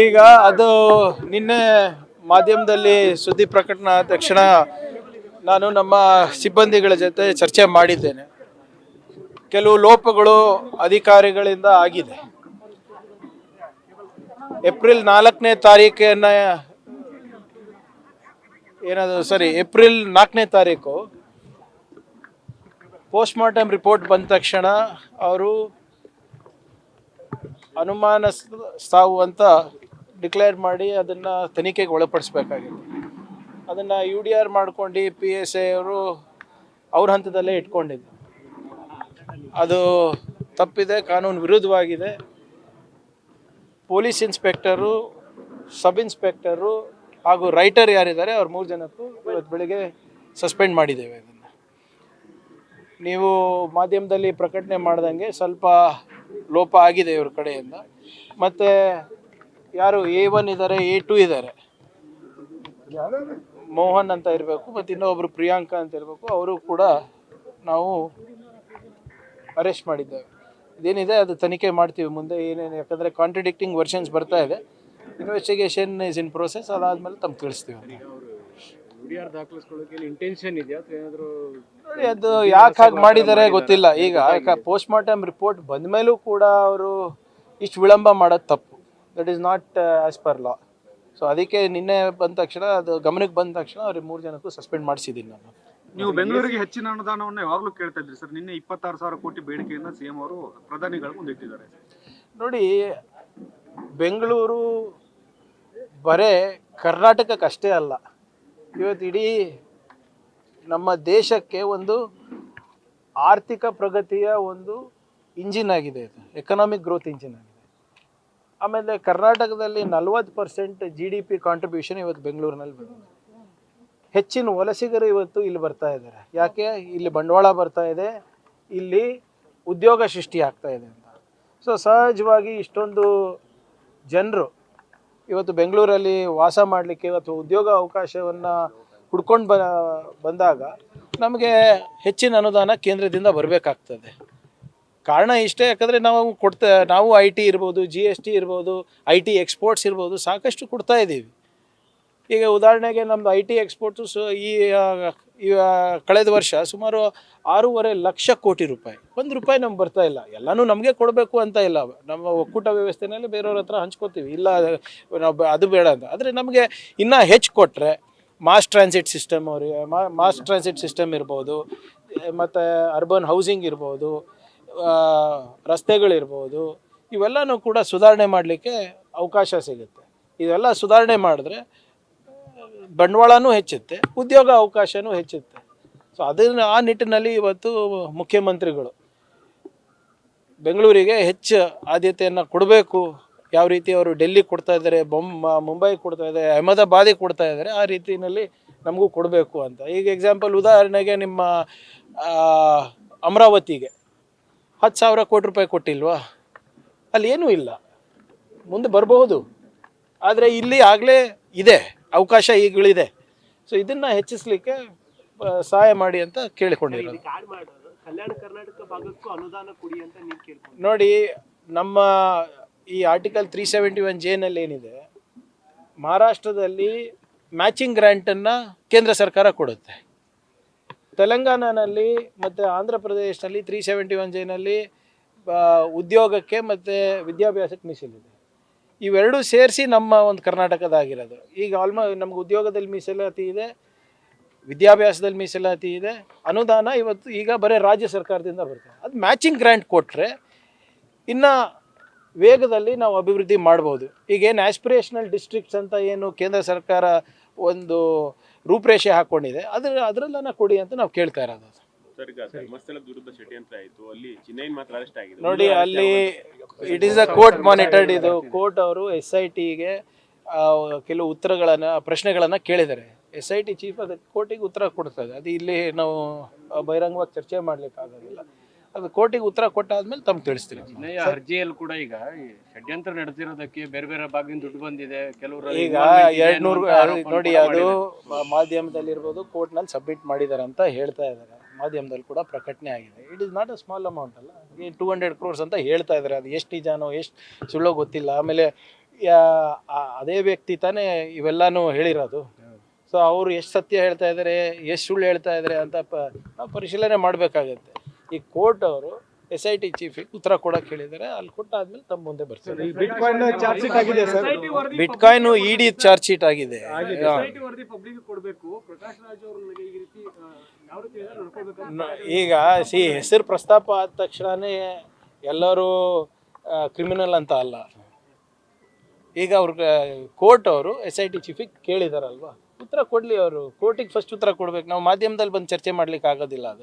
ಈಗ ಅದು ನಿನ್ನೆ ಮಾಧ್ಯಮದಲ್ಲಿ ಸುದ್ದಿ ಪ್ರಕಟಣೆ ಆದ ತಕ್ಷಣ ನಾನು ನಮ್ಮ ಸಿಬ್ಬಂದಿಗಳ ಜೊತೆ ಚರ್ಚೆ ಮಾಡಿದ್ದೇನೆ. ಕೆಲವು ಲೋಪಗಳು ಅಧಿಕಾರಿಗಳಿಂದ ಆಗಿದೆ. ಏಪ್ರಿಲ್ 4ನೇ ತಾರೀಕಿನ ಏಪ್ರಿಲ್ 4ನೇ ತಾರೀಕು ಪೋಸ್ಟ್ ಮಾರ್ಟಮ್ ರಿಪೋರ್ಟ್ ಬಂದ ತಕ್ಷಣ ಅವರು ಅನುಮಾನ ಸಾವು ಅಂತ ಡಿಕ್ಲೇರ್ ಮಾಡಿ ಅದನ್ನು ತನಿಖೆಗೆ ಒಳಪಡಿಸ್ಬೇಕಾಗಿತ್ತು. ಅದನ್ನು UDR ಮಾಡ್ಕೊಂಡು PSI ಅವರು ಅವ್ರ ಹಂತದಲ್ಲೇ ಇಟ್ಕೊಂಡಿದ್ದು. ಅದು ತಪ್ಪಿದೆ, ಕಾನೂನು ವಿರುದ್ಧವಾಗಿದೆ. ಪೊಲೀಸ್ ಇನ್ಸ್ಪೆಕ್ಟರು, ಸಬ್ ಇನ್ಸ್ಪೆಕ್ಟರು ಹಾಗೂ ರೈಟರ್ ಯಾರಿದ್ದಾರೆ ಅವ್ರ 3 ಜನಕ್ಕೂ ಇವತ್ತು ಬೆಳಿಗ್ಗೆ ಸಸ್ಪೆಂಡ್ ಮಾಡಿದ್ದೇವೆ. ಅದನ್ನು ನೀವು ಮಾಧ್ಯಮದಲ್ಲಿ ಪ್ರಕಟಣೆ ಮಾಡ್ದಂಗೆ ಸ್ವಲ್ಪ ಲೋಪ ಆಗಿದೆ ಇವ್ರ ಕಡೆಯಿಂದ. ಮತ್ತು ಯಾರು A1 ಇದ್ದಾರೆ, A2 ಇದ್ದಾರೆ, ಮೋಹನ್ ಅಂತ ಇರಬೇಕು, ಮತ್ತು ಇನ್ನೊಬ್ಬರು ಪ್ರಿಯಾಂಕಾ ಅಂತ ಇರಬೇಕು, ಅವರು ಕೂಡ ನಾವು ಅರೆಸ್ಟ್ ಮಾಡಿದ್ದೇವೆ. ಇದೇನಿದೆ ಅದು ತನಿಖೆ ಮಾಡ್ತೀವಿ ಮುಂದೆ ಏನೇನು, ಯಾಕಂದರೆ ಕಾಂಟ್ರಡಿಕ್ಟಿಂಗ್ ವರ್ಷನ್ಸ್ ಬರ್ತಾ ಇದೆ. Investigation is in process. ಅದಾದಮೇಲೆ ತಮ್ಗೆ ತಿಳಿಸ್ತೀವಿ. ಅದು ಯಾಕೆ ಹಾಗೆ ಮಾಡಿದ್ದಾರೆ ಗೊತ್ತಿಲ್ಲ. ಈಗ ಪೋಸ್ಟ್ ಮಾರ್ಟಮ್ ರಿಪೋರ್ಟ್ ಬಂದ ಮೇಲೂ ಕೂಡ ಅವರು ಇಷ್ಟು ವಿಳಂಬ ಮಾಡೋದು ತಪ್ಪು. That is not as per law. So ಅದಕ್ಕೆ ನಿನ್ನೆ ಬಂದ ತಕ್ಷಣ, ಅದು ಗಮನಕ್ಕೆ ಬಂದ ತಕ್ಷಣ ಅವ್ರಿಗೆ 3 ಜನಕ್ಕೂ ಸಸ್ಪೆಂಡ್ ಮಾಡಿಸಿದ್ದೀನಿ ನಾನು. ನೀವು ಬೆಂಗಳೂರಿಗೆ ಹೆಚ್ಚಿನ ಅನುದಾನವನ್ನು ಯಾವಾಗಲೂ ಕೇಳ್ತಾ ಇದ್ರಿ ಸರ್. ನಿನ್ನೆ 26,000 ಕೋಟಿ ಬೇಡಿಕೆಯನ್ನು CM ಅವರು ಪ್ರಧಾನಿಗಳ ಮುಂದೆ ಇಟ್ಟಿದ್ದಾರೆ. ನೋಡಿ, ಬೆಂಗಳೂರು ಬರೇ ಕರ್ನಾಟಕಕ್ಕಷ್ಟೇ ಅಲ್ಲ, ಇವತ್ತು ಇಡೀ ನಮ್ಮ ದೇಶಕ್ಕೆ ಒಂದು ಆರ್ಥಿಕ ಪ್ರಗತಿಯ ಒಂದು ಇಂಜಿನ್ ಆಗಿದೆ. ಇದು ಎಕನಾಮಿಕ್ ಗ್ರೋತ್ ಇಂಜಿನ್ ಆಗಿದೆ. ಆಮೇಲೆ ಕರ್ನಾಟಕದಲ್ಲಿ 40% GDP ಕಾಂಟ್ರಿಬ್ಯೂಷನ್ ಇವತ್ತು ಬೆಂಗಳೂರಿನಲ್ಲಿ ಬಂದಿದೆ. ಹೆಚ್ಚಿನ ವಲಸಿಗರು ಇವತ್ತು ಇಲ್ಲಿ ಬರ್ತಾ ಇದ್ದಾರೆ. ಯಾಕೆ? ಇಲ್ಲಿ ಬಂಡವಾಳ ಬರ್ತಾ ಇದೆ, ಇಲ್ಲಿ ಉದ್ಯೋಗ ಸೃಷ್ಟಿ ಆಗ್ತಾ ಇದೆ ಅಂತ. ಸೊ ಸಹಜವಾಗಿ ಇಷ್ಟೊಂದು ಜನರು ಇವತ್ತು ಬೆಂಗಳೂರಲ್ಲಿ ವಾಸ ಮಾಡಲಿಕ್ಕೆ, ಇವತ್ತು ಉದ್ಯೋಗ ಅವಕಾಶವನ್ನು ಹುಡ್ಕೊಂಡು ಬಂದಾಗ ನಮಗೆ ಹೆಚ್ಚಿನ ಅನುದಾನ ಕೇಂದ್ರದಿಂದ ಬರಬೇಕಾಗ್ತದೆ. ಕಾರಣ ಇಷ್ಟೇ, ಯಾಕಂದರೆ ನಾವು IT ಇರ್ಬೋದು, GST ಇರ್ಬೋದು, IT ಎಕ್ಸ್ಪೋರ್ಟ್ಸ್ ಇರ್ಬೋದು, ಸಾಕಷ್ಟು ಕೊಡ್ತಾ ಇದ್ದೀವಿ. ಈಗ ಉದಾಹರಣೆಗೆ ನಮ್ಮದು IT ಎಕ್ಸ್ಪೋರ್ಟ್ಸು ಈ ಕಳೆದ ವರ್ಷ ಸುಮಾರು 6.5 ಲಕ್ಷ ಕೋಟಿ ರೂಪಾಯಿ. 1 ರೂಪಾಯಿ ನಮ್ಗೆ ಬರ್ತಾ ಇಲ್ಲ. ಎಲ್ಲನೂ ನಮಗೆ ಕೊಡಬೇಕು ಅಂತ ಇಲ್ಲ, ನಮ್ಮ ಒಕ್ಕೂಟ ವ್ಯವಸ್ಥೆನಲ್ಲಿ ಬೇರೆಯವ್ರ ಹತ್ರ ಹಂಚ್ಕೋತೀವಿ, ಇಲ್ಲ ನಾವು ಅದು ಬೇಡ ಅಂತ. ಆದರೆ ನಮಗೆ ಇನ್ನೂ ಹೆಚ್ಚು ಕೊಟ್ಟರೆ ಮಾಸ್ ಟ್ರಾನ್ಸಿಟ್ ಸಿಸ್ಟಮ್ ಇರ್ಬೋದು, ಮತ್ತು ಅರ್ಬನ್ ಹೌಸಿಂಗ್ ಇರ್ಬೋದು, ರಸ್ತೆಗಳಿರ್ಬೋದು, ಇವೆಲ್ಲನೂ ಕೂಡ ಸುಧಾರಣೆ ಮಾಡಲಿಕ್ಕೆ ಅವಕಾಶ ಸಿಗುತ್ತೆ. ಇದೆಲ್ಲ ಸುಧಾರಣೆ ಮಾಡಿದ್ರೆ ಬಂಡವಾಳನೂ ಹೆಚ್ಚುತ್ತೆ, ಉದ್ಯೋಗ ಅವಕಾಶನೂ ಹೆಚ್ಚುತ್ತೆ. ಸೊ ಆ ನಿಟ್ಟಿನಲ್ಲಿ ಇವತ್ತು ಮುಖ್ಯಮಂತ್ರಿಗಳು ಬೆಂಗಳೂರಿಗೆ ಹೆಚ್ಚು ಆದ್ಯತೆಯನ್ನು ಕೊಡಬೇಕು. ಯಾವ ರೀತಿ ಅವರು ಡೆಲ್ಲಿಗೆ ಕೊಡ್ತಾ ಇದ್ದಾರೆ, ಮುಂಬೈಗೆ ಕೊಡ್ತಾ ಇದ್ದಾರೆ, ಅಹಮದಾಬಾದಿಗೆ ಕೊಡ್ತಾ ಇದ್ದಾರೆ, ಆ ರೀತಿಯಲ್ಲಿ ನಮಗೂ ಕೊಡಬೇಕು ಅಂತ. ಈಗ ಎಕ್ಸಾಂಪಲ್ ಉದಾಹರಣೆಗೆ ನಿಮ್ಮ ಅಮರಾವತಿಗೆ 10,000 ಕೋಟಿ ರೂಪಾಯಿ ಕೊಟ್ಟಿಲ್ವಾ? ಅಲ್ಲಿ ಏನೂ ಇಲ್ಲ, ಮುಂದೆ ಬರಬಹುದು. ಆದರೆ ಇಲ್ಲಿ ಆಗಲೇ ಇದೆ ಅವಕಾಶ, ಈಗಳಿದೆ. ಸೊ ಇದನ್ನು ಹೆಚ್ಚಿಸಲಿಕ್ಕೆ ಸಹಾಯ ಮಾಡಿ ಅಂತ ಕೇಳಿಕೊಂಡಿರೋದು. ನೋಡಿ, ನಮ್ಮ ಈ ಆರ್ಟಿಕಲ್ 371J ಏನಿದೆ, ಮಹಾರಾಷ್ಟ್ರದಲ್ಲಿ ಮ್ಯಾಚಿಂಗ್ ಗ್ರ್ಯಾಂಟನ್ನು ಕೇಂದ್ರ ಸರ್ಕಾರ ಕೊಡುತ್ತೆ. ತೆಲಂಗಾಣನಲ್ಲಿ ಮತ್ತು ಆಂಧ್ರ ಪ್ರದೇಶದಲ್ಲಿ 371Jನಲ್ಲಿ ಉದ್ಯೋಗಕ್ಕೆ ಮತ್ತು ವಿದ್ಯಾಭ್ಯಾಸಕ್ಕೆ ಮೀಸಲಿದೆ. ಇವೆರಡೂ ಸೇರಿಸಿ ನಮ್ಮ ಒಂದು ಕರ್ನಾಟಕದಾಗಿರೋದು. ಈಗ ನಮ್ಗೆ ಉದ್ಯೋಗದಲ್ಲಿ ಮೀಸಲಾತಿ ಇದೆ, ವಿದ್ಯಾಭ್ಯಾಸದಲ್ಲಿ ಮೀಸಲಾತಿ ಇದೆ. ಅನುದಾನ ಇವತ್ತು ಈಗ ಬರೀ ರಾಜ್ಯ ಸರ್ಕಾರದಿಂದ ಬರ್ತದೆ. ಅದು ಮ್ಯಾಚಿಂಗ್ ಗ್ರ್ಯಾಂಟ್ ಕೊಟ್ಟರೆ ಇನ್ನು ವೇಗದಲ್ಲಿ ನಾವು ಅಭಿವೃದ್ಧಿ ಮಾಡ್ಬೋದು. ಈಗೇನು ಆಸ್ಪಿರೇಷನಲ್ ಡಿಸ್ಟ್ರಿಕ್ಟ್ಸ್ ಅಂತ ಏನು ಕೇಂದ್ರ ಸರ್ಕಾರ ಒಂದು ರೂಪರೇಷೆ ಹಾಕ್ಕೊಂಡಿದೆ, ಅದರಲ್ಲ ಕೊಡಿ ಅಂತ ನಾವು ಕೇಳ್ತಾ ಇರೋದು. ನೋಡಿ, ಅಲ್ಲಿ it is a court monitored. ಇದು ಕೋರ್ಟ್ ಅವರು SITಗೆ ಕೆಲವು ಪ್ರಶ್ನೆಗಳನ್ನು ಕೇಳಿದ್ದಾರೆ. SIT ಚೀಫ್ ಅದಕ್ಕೆ ಕೋರ್ಟಿಗೆ ಉತ್ತರ ಕೊಡ್ತದೆ. ಅದು ಇಲ್ಲಿ ನಾವು ಬಹಿರಂಗವಾಗಿ ಚರ್ಚೆ ಮಾಡ್ಲಿಕ್ಕಾಗೋದಿಲ್ಲ. ಅದು ಕೋರ್ಟಿಗೆ ಉತ್ತರ ಕೊಟ್ಟಾದ್ಮೇಲೆ ತಮ್ಗೆ ತಿಳಿಸ್ತೀನಿ. ಅರ್ಜಿಯಲ್ಲಿ ಕೂಡ ಈಗ ಷಡ್ಯಂತ್ರ ನಡೆದಿರೋದಕ್ಕೆ ಬೇರೆ ಬೇರೆ ಭಾಗದಿಂದ ದುಡ್ಡು ಬಂದಿದೆ, ಕೆಲವರು ಈಗ 200 ನೋಡಿ, ಅದು ಮಾಧ್ಯಮದಲ್ಲಿ ಇರ್ಬೋದು, ಕೋರ್ಟ್ನಲ್ಲಿ ಸಬ್ಮಿಟ್ ಮಾಡಿದ್ದಾರೆ ಅಂತ ಹೇಳ್ತಾ ಇದ್ದಾರೆ. ಮಾಧ್ಯಮದಲ್ಲಿ ಕೂಡ ಪ್ರಕಟಣೆ ಆಗಿದೆ. It is not a small amount ಅಲ್ಲ, 200 crores ಅಂತ ಹೇಳ್ತಾ ಇದ್ದಾರೆ. ಅದು ಎಷ್ಟು ನಿಜಾನೋ ಎಷ್ಟು ಸುಳ್ಳೋ ಗೊತ್ತಿಲ್ಲ. ಆಮೇಲೆ ಅದೇ ವ್ಯಕ್ತಿ ತಾನೇ ಇವೆಲ್ಲಾನು ಹೇಳಿರೋದು. ಸೊ ಅವರು ಎಷ್ಟು ಸತ್ಯ ಹೇಳ್ತಾ ಇದ್ದಾರೆ, ಎಷ್ಟು ಸುಳ್ಳು ಹೇಳ್ತಾ ಇದ್ದಾರೆ ಅಂತ ನಾವು ಪರಿಶೀಲನೆ ಮಾಡಬೇಕಾಗತ್ತೆ. ಈ ಕೋರ್ಟ್ ಅವರು SIT ಚೀಫಿಗೆ ಉತ್ತರ ಕೊಡೋಕೆ ಹೇಳಿದ್ದಾರೆ. ಅಲ್ಲಿ ಕೊಟ್ಟಾದ್ಮೇಲೆ ತಮ್ಮ ಮುಂದೆ ಬರ್ತಾರೆ. ಬಿಟ್ಕಾಯಿನ್ ಚಾರ್ಜ್ ಶೀಟ್ ಆಗಿದೆ ಸರ್. ಬಿಟ್ಕಾಯಿನ್ ಇಡಿ ಚಾರ್ಜ್ ಶೀಟ್ ಆಗಿದೆ. ಈಗ ಹೆಸರು ಪ್ರಸ್ತಾಪ ಆದ ತಕ್ಷಣನೇ ಎಲ್ಲರೂ ಕ್ರಿಮಿನಲ್ ಅಂತ ಅಲ್ಲ. ಈಗ ಕೋರ್ಟ್ ಅವರು SIT ಚೀಫಿಗೆ ಕೇಳಿದಾರಲ್ವಾ, ಉತ್ತರ ಕೊಡ್ಲಿ. ಅವರು ಕೋರ್ಟಿಗೆ ಫಸ್ಟ್ ಉತ್ತರ ಕೊಡ್ಬೇಕು. ನಾವು ಮಾಧ್ಯಮದಲ್ಲಿ ಬಂದು ಚರ್ಚೆ ಮಾಡ್ಲಿಕ್ಕೆ ಆಗೋದಿಲ್ಲ ಅದು.